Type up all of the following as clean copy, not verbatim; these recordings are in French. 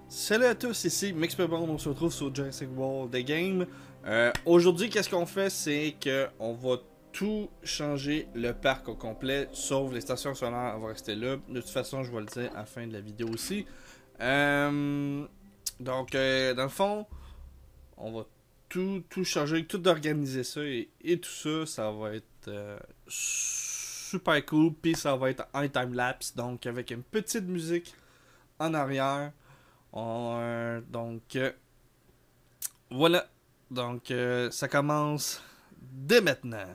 Salut à tous, ici MixPebond, on se retrouve sur Jurassic World The Game. Aujourd'hui, qu'est-ce qu'on fait, c'est qu'on va tout changer le parc au complet, sauf les stations solaires vont rester là. De toute façon, je vais le dire à la fin de la vidéo aussi. Donc, dans le fond, on va tout changer, tout organiser ça et tout ça, ça va être super cool. Puis ça va être en time-lapse, donc avec une petite musique en arrière. Donc, voilà. Donc, ça commence dès maintenant.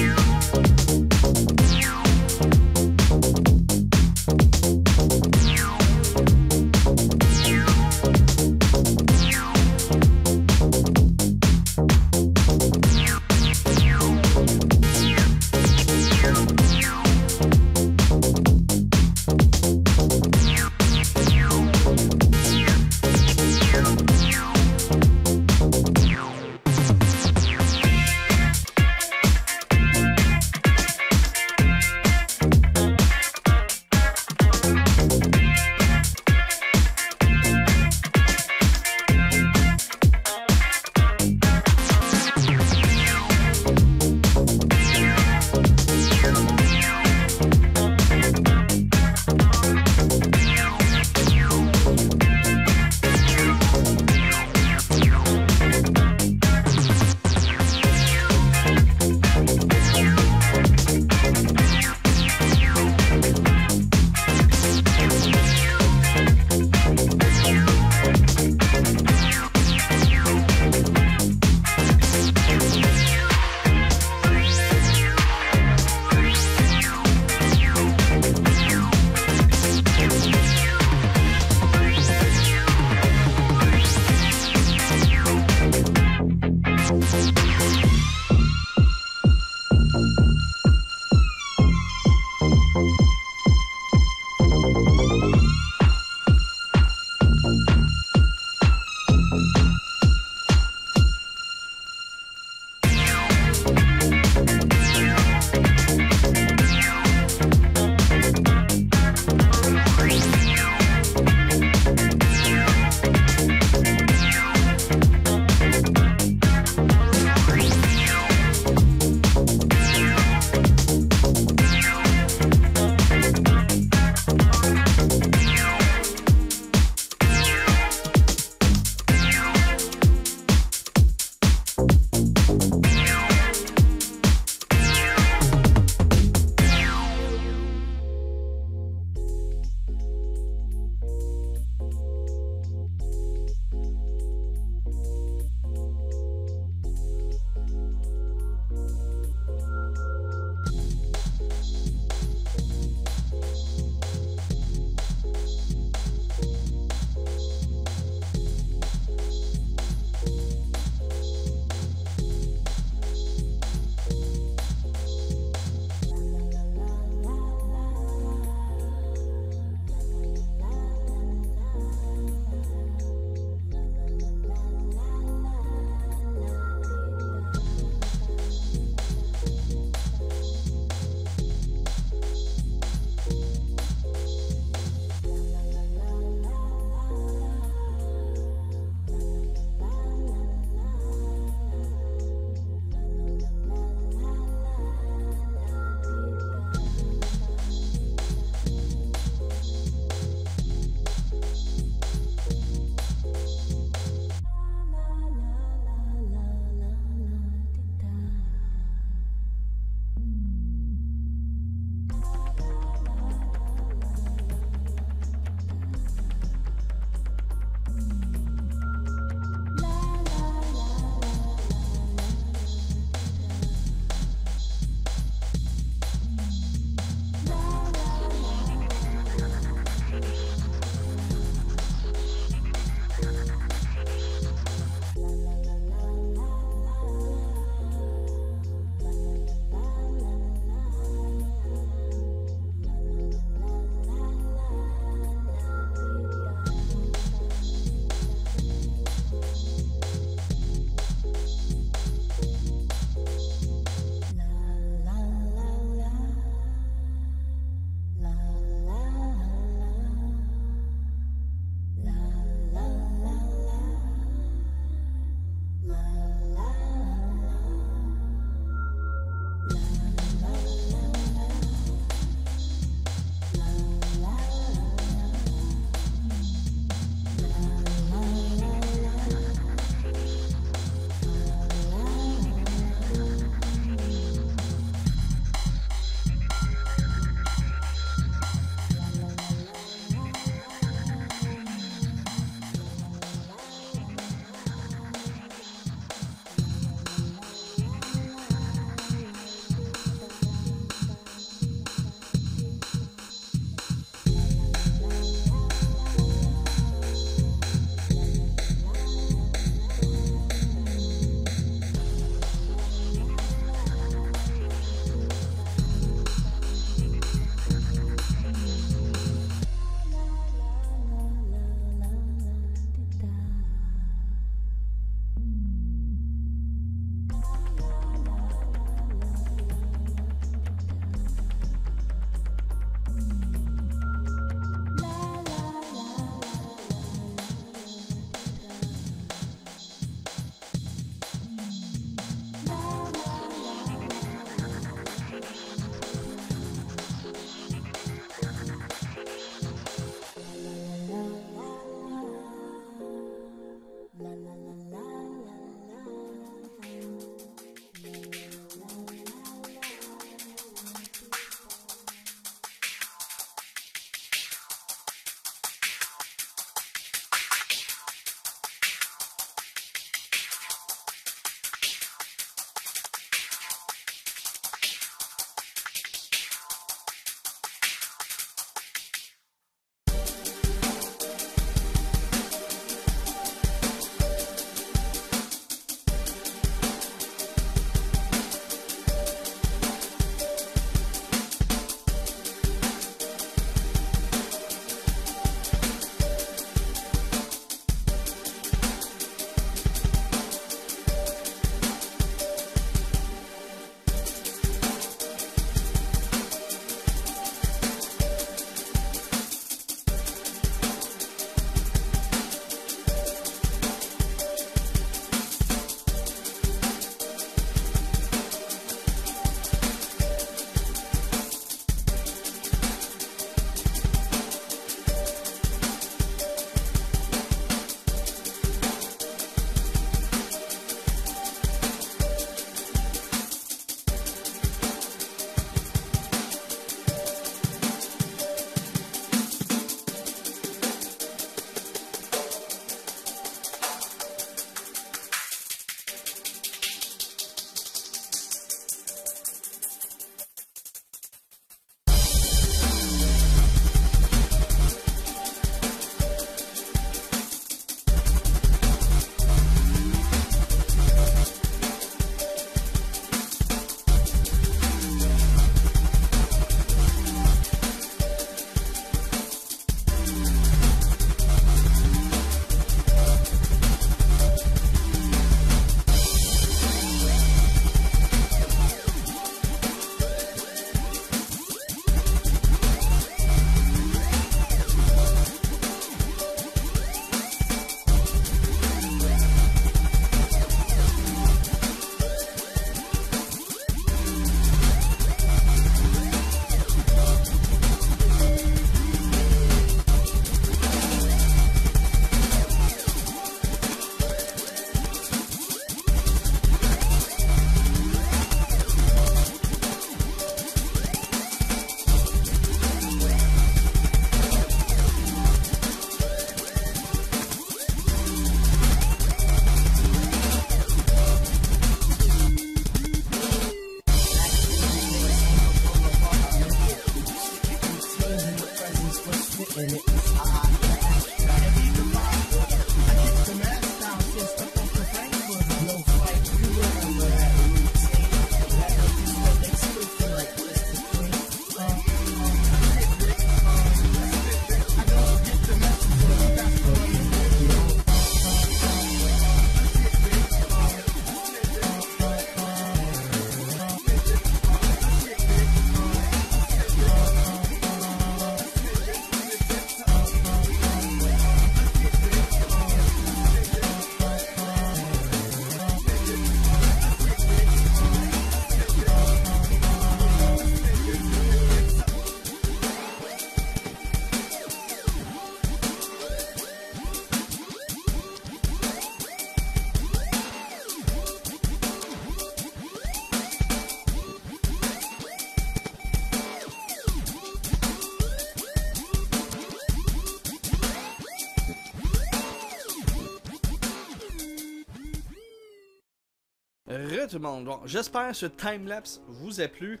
Tout le monde, bon, j'espère que ce timelapse vous a plu.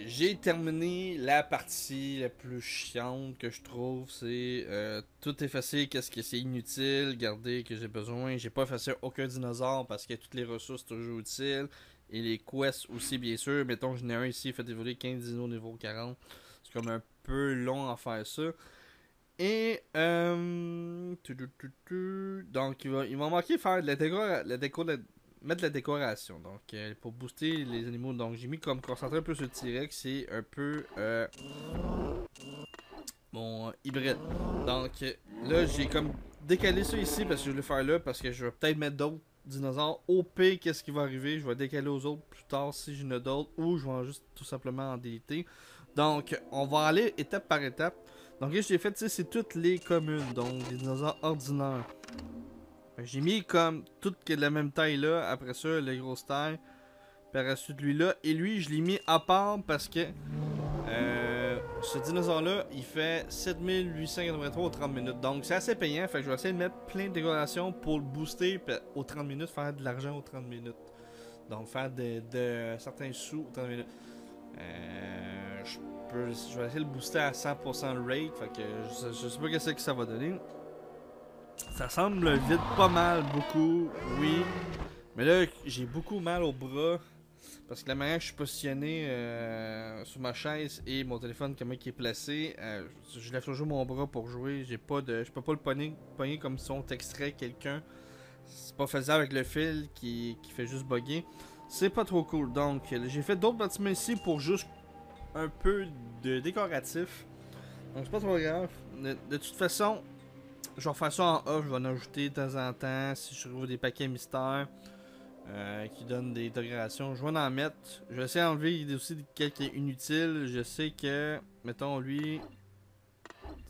J'ai terminé la partie la plus chiante que je trouve, c'est tout effacer, qu'est-ce que c'est inutile, garder que j'ai besoin. J'ai pas effacé aucun dinosaure parce que toutes les ressources sont toujours utiles. Et les quests aussi, bien sûr. Mettons que j'en ai un ici, fait évoluer 15 dinos niveau 40. C'est comme un peu long à faire ça. Et donc il va manquer faire de mettre de la décoration. Donc pour booster les animaux, donc j'ai mis comme concentrer un peu sur le T-Rex, c'est un peu mon hybride. Donc là j'ai comme décalé ça ici parce que je voulais faire là parce que je vais peut-être mettre d'autres dinosaures. Au pire, qu'est-ce qui va arriver, je vais décaler aux autres plus tard si j'en ai d'autres ou je vais juste tout simplement en déliter. Donc on va aller étape par étape. Donc là, j'ai fait, c'est toutes les communes, donc des dinosaures ordinaires. J'ai mis comme toutes de la même taille là, après ça, les grosses tailles. Par la suite, lui là. Et lui, je l'ai mis à part parce que ce dinosaure là, il fait 7883 aux 30 minutes. Donc c'est assez payant, fait que je vais essayer de mettre plein de décorations pour le booster aux 30 minutes, faire de l'argent aux 30 minutes. Donc faire de certains sous aux 30 minutes. Je vais essayer de le booster à 100% le rate, fait que je sais pas qu'est-ce que ça va donner. Ça semble vite pas mal, beaucoup, oui. Mais là, j'ai beaucoup mal au bras. Parce que la manière que je suis positionné sur ma chaise et mon téléphone, comment il est placé, je lève toujours mon bras pour jouer. Je peux pas le pogner comme si on t'extrait quelqu'un. C'est pas faisable avec le fil qui fait juste bugger. C'est pas trop cool. Donc, j'ai fait d'autres bâtiments ici pour juste un peu de décoratif. Donc c'est pas trop grave. De toute façon, je vais faire ça en off. Je vais en ajouter de temps en temps si je trouve des paquets mystères qui donnent des décorations. Je vais en mettre. Je vais essayer d'enlever aussi quelques inutiles. Je sais que, mettons lui,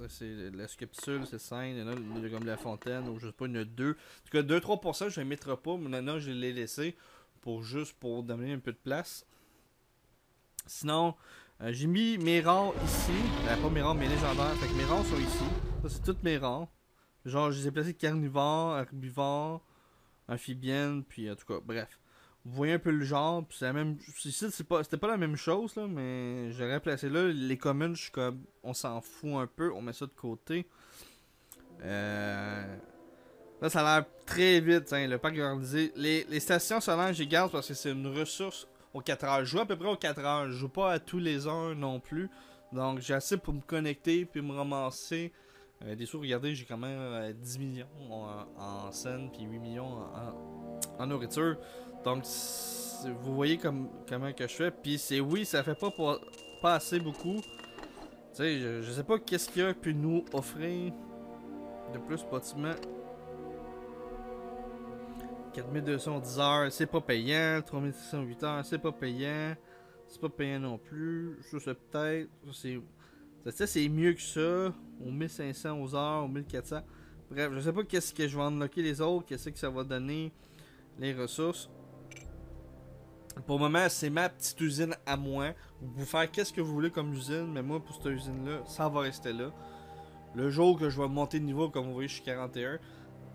c'est la sculpture, c'est 5. Il y en a comme la fontaine, ou je sais pas, il y en a 2. En tout cas, 2-3%, je ne les mettrai pas. Mais maintenant, je l'ai laissé pour donner un peu de place. Sinon, j'ai mis mes rares ici. Pas mes rares, mes légendaires. Fait que mes rares sont ici. Ça, c'est toutes mes rares. Genre, je les ai placés carnivores, herbivores, amphibiennes, puis en tout cas, bref. Vous voyez un peu le genre. Puis c'est la même. Ici, c'était pas la même chose, là, mais j'aurais placé là. Les communes, je suis comme. On s'en fout un peu. On met ça de côté. Là, ça a l'air très vite, hein, le parc organisé. Les stations solaires, j'y garde parce que c'est une ressource aux 4 heures. Je joue à peu près aux 4 heures. Je joue pas à tous les heures non plus. Donc, j'ai assez pour me connecter puis me ramasser des sous. Regardez, j'ai quand même 10 millions en scène puis 8 millions en nourriture. Donc, vous voyez comment que je fais. Puis, oui, ça fait pas assez beaucoup. Tu sais, je sais pas qu'est-ce qu'il y a pu nous offrir de plus bâtiment. 4210 heures, c'est pas payant. 3608 heures, c'est pas payant. C'est pas payant non plus. Ça, c'est peut-être. Ça, c'est mieux que ça. Au 1500 aux heures, au 1400. Bref, je sais pas qu'est-ce que je vais unlocker les autres. Qu'est-ce que ça va donner. Les ressources. Pour le moment, c'est ma petite usine à moi. Vous pouvez faire qu'est-ce que vous voulez comme usine. Mais moi, pour cette usine-là, ça va rester là. Le jour que je vais monter de niveau, comme vous voyez, je suis 41.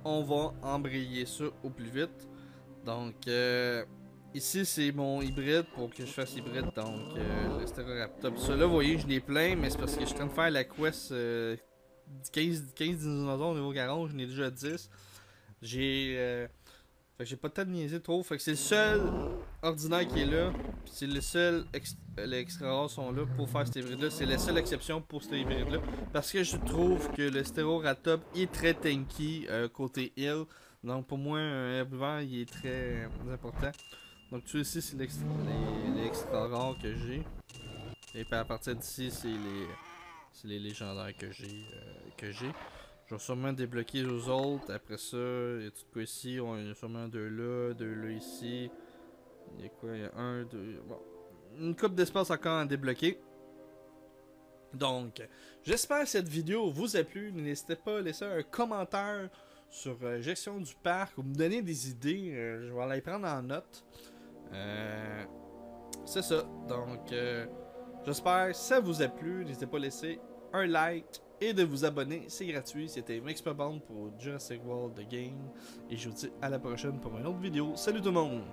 On va embrayer ça au plus vite. Donc, Ici, c'est mon hybride pour que je fasse hybride, donc le Stéroraptor. Ceux-là, vous voyez, je l'ai plein, mais c'est parce que je suis en train de faire la quest 15 dinosaures au niveau 40, j'en ai déjà 10. J'ai fait que j'ai pas le temps de niaiser trop. Fait que c'est le seul ordinaire qui est là. Puis c'est le seul les extra rares sont là pour faire cet hybride-là. C'est la seule exception pour cet hybride-là. Parce que je trouve que le Stéroraptor est très tanky côté heal. Donc pour moi, un herbivore il est très important. Donc tout ici, c'est les extra rares que j'ai. Et puis à partir d'ici, c'est les légendaires que j'ai. Je vais sûrement débloquer les autres. Après ça, il y a tout quoi ici. Il y a sûrement deux là ici. Il y a quoi? Il y a un, deux. Bon. Une coupe d'espace encore à débloquer. Donc, j'espère que cette vidéo vous a plu. N'hésitez pas à laisser un commentaire sur gestion du parc ou me donner des idées. Je vais les prendre en note. C'est ça. Donc, j'espère que ça vous a plu. N'hésitez pas à laisser un like et de vous abonner. C'est gratuit. C'était MixPaBand pour Jurassic World The Game. Et je vous dis à la prochaine pour une autre vidéo. Salut tout le monde!